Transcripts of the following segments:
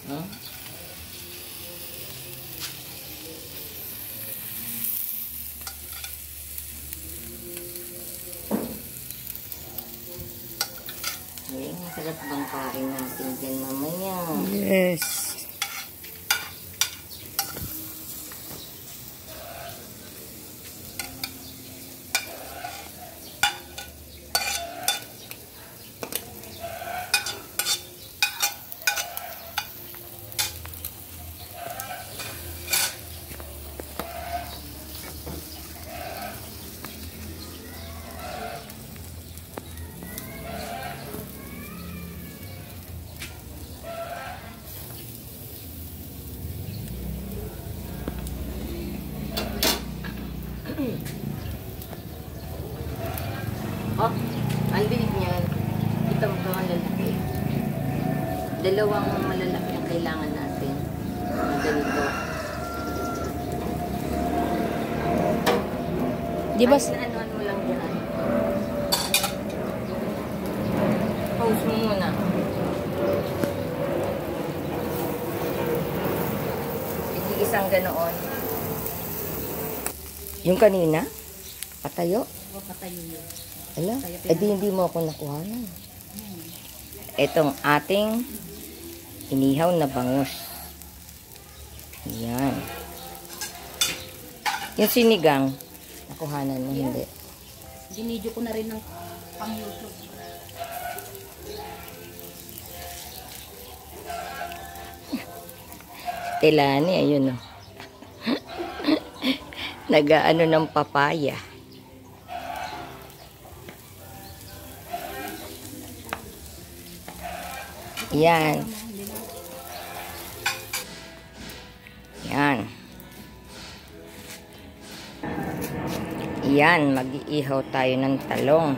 Huh? Ay, masarap bang kain natin dyan mamaya? Yes. Oh, ang liit niyan. Ito mo ang lalaki. Dalawang malalaki ang kailangan natin. Ganito. Di ba? Ay, ano mo lang dyan. Pause mo muna. Isang ganoon. Yung kanina? Patayo? O, patayo yun. Ala, hindi mo ako nakuha na. Itong ating inihaw na bangus. Yan. Yung sinigang, nakuhanan mo, hindi. Dinidyo ko na rin ng pang-YouTube. Tilani, ayun o. Nag-ano ng papaya. Yan. Yan. Yan, mag-iihaw tayo ng talong.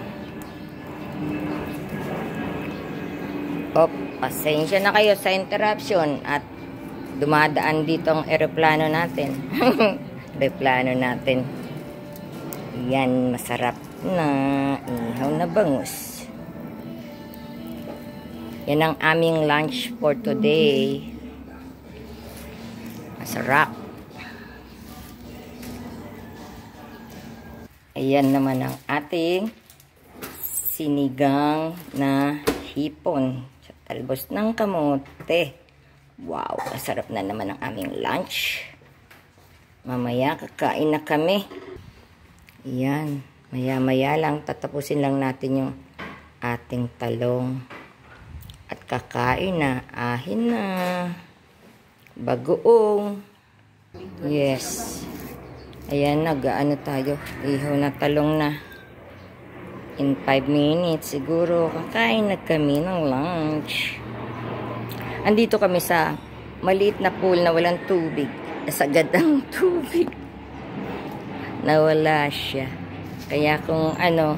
Pasensya na kayo sa interruption at dumadaan dito ang eroplano natin. Eroplano natin. Yan, masarap na ihaw na bangus. Yan ang aming lunch for today. Masarap. Ayan naman ang ating sinigang na hipon sa talbos ng kamote. Wow, masarap na naman ang aming lunch. Mamaya kakain na kami. Ayan, maya-maya lang tatapusin lang natin yung ating talong. At kakain na, ahin na, bagoong. Yes. Ayan, nag-ano tayo, ihaw na talong na. In 5 minutes, siguro, kakain na kami ng lunch. Andito kami sa maliit na pool na walang tubig. Sagad ang tubig. Nawala siya. Kaya kung ano,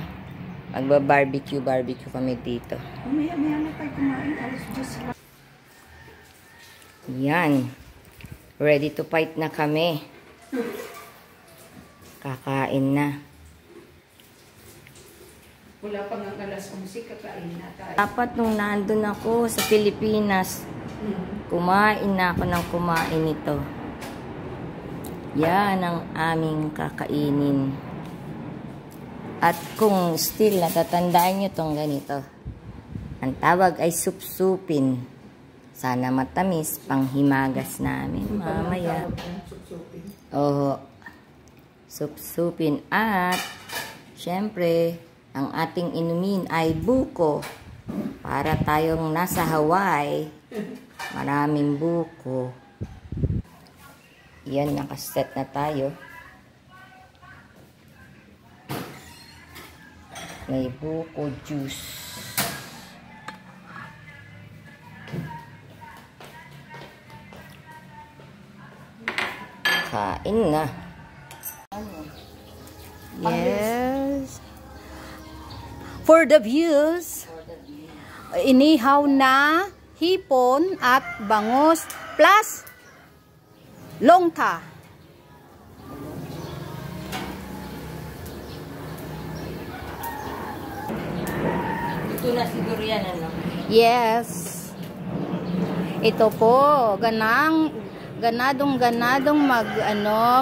magba-barbecue kami dito. Maya-maya na tayo kumain. Yan. Ready to fight na kami. Kakain na. Wala pang ang alas 11, kakain na tayo. Dapat nung nandun ako sa Pilipinas, kumain na ako ng kumain ito. Yan ang aming kakainin. At kung still natatandaan nyo itong ganito, ang tawag ay supsupin. Sana matamis, panghimagas namin mamaya. Oo. Supsupin. At, syempre, ang ating inumin ay buko. Para tayong nasa Hawaii. Maraming buko. Yan, nakaset na tayo. May buko juice. Kain na. Yes. For the views, inihaw na hipon at bangus plus longta. Ito na siguro yan, ano? Yes. Ito po, ganadong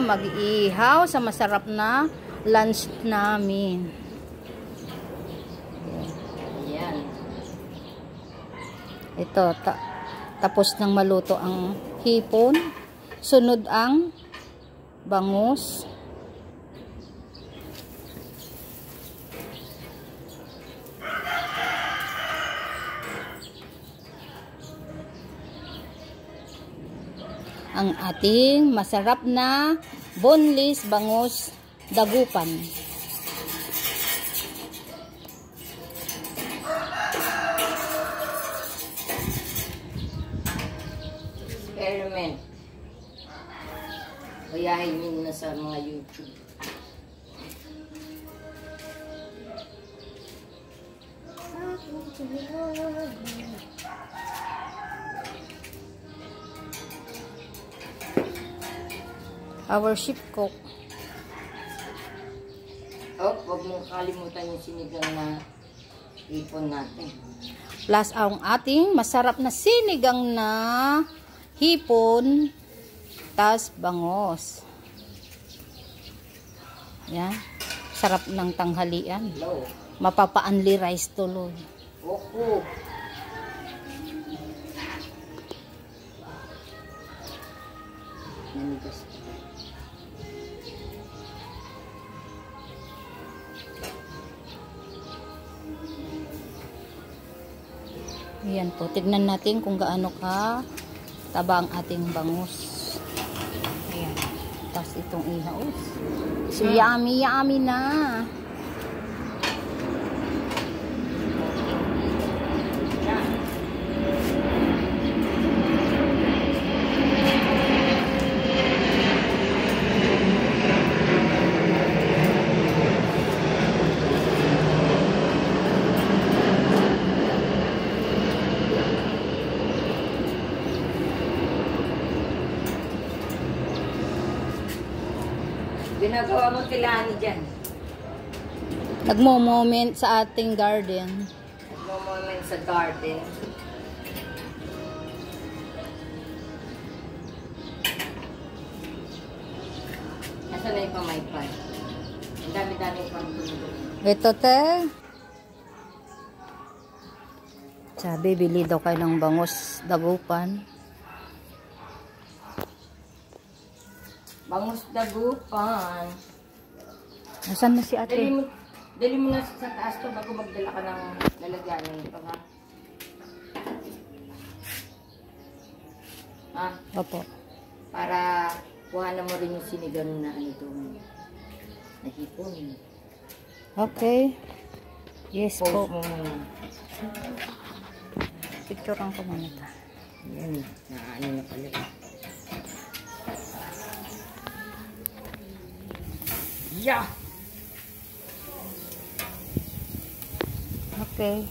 mag-ihaw sa masarap na lunch namin. Ayan. Ito, tapos nang maluto ang hipon, sunod ang bangus. Ang ating masarap na boneless bangus dagupan. Experiment. Gayahin nyo na sa mga YouTube. Our ship cook. Oh, huwag mong kalimutan yung sinigang na hipon natin. Plus ang ating masarap na sinigang na hipon, tas bangos. Yan. Sarap ng tanghalian. Hello. Mapapa-only rice tuloy. Opo. Nanigas. Ayan po. Tignan natin kung gaano ka taba ang ating bangus. Ayan. Tapos itong ihaw. So, yummy, yummy na. Ginagawa mo tilani dyan. Nagmo-moment sa ating garden. Nagmo-moment sa garden. Nasaan na yung pamaypay? Ang dami-dami pang tulog. Ito te. Sabi, bili daw kayo ng bangus dagupan. Bangus dagupan. Nasaan na si ate? Dali mo na sa taas to bago magdala ka ng lalagyanan ito, ha? Ha? Opo. Para kuhanan mo rin yung sinigang na ito. Na hipon. Okay. Yes Post po. mo muna. Picturean ko muna ta. Yan, naano na pala. Yeah! Okay.